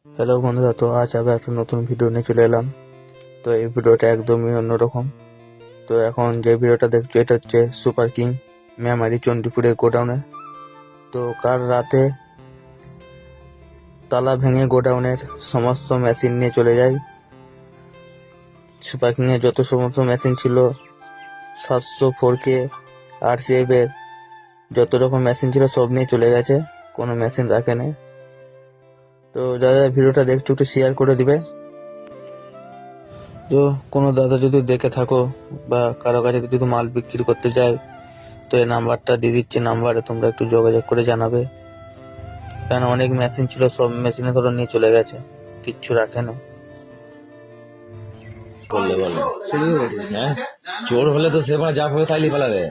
Hello বন্ধুরা, তো আজ আবার একটা নতুন ভিডিও নিয়ে চলে এলাম। তো এই ভিডিওটা একদমই অন্যরকম। তো এখন যে ভিডিওটা দেখছো এটা হচ্ছে সুপার কিং মেমারি চণ্ডীপুরের গোডাউনে। তো কাল রাতে তালা ভেঙে গোডাউনের সমস্ত মেশিন নিয়ে চলে যায়। সুপার কিং এর যত সমস্ত মেশিন ছিল, 704K RCF এর যত রকম মেশিন ছিল সব নিয়ে চলে গেছে, কোনো মেশিন রাখেনি। তো যারা ভিডিওটা দেখছো একটু শেয়ার করে দিবে। তো কোনো দাদা যদি দেখে থাকো বা কারো কাছে যদি মাল বিক্রি করতে যায়, তো এই নাম্বারটা দিয়ে দিচ্ছি, নাম্বারে তোমরা একটু যোগাযোগ করে জানাবে। কারণ অনেক মেশিন ছিল, সব মেশিনে ধরো নিয়ে চলে গেছে, কিচ্ছু রাখে না। বললে হ্যাঁ, চোর হলে তো সে যা পাবে তাইলে পালাবে।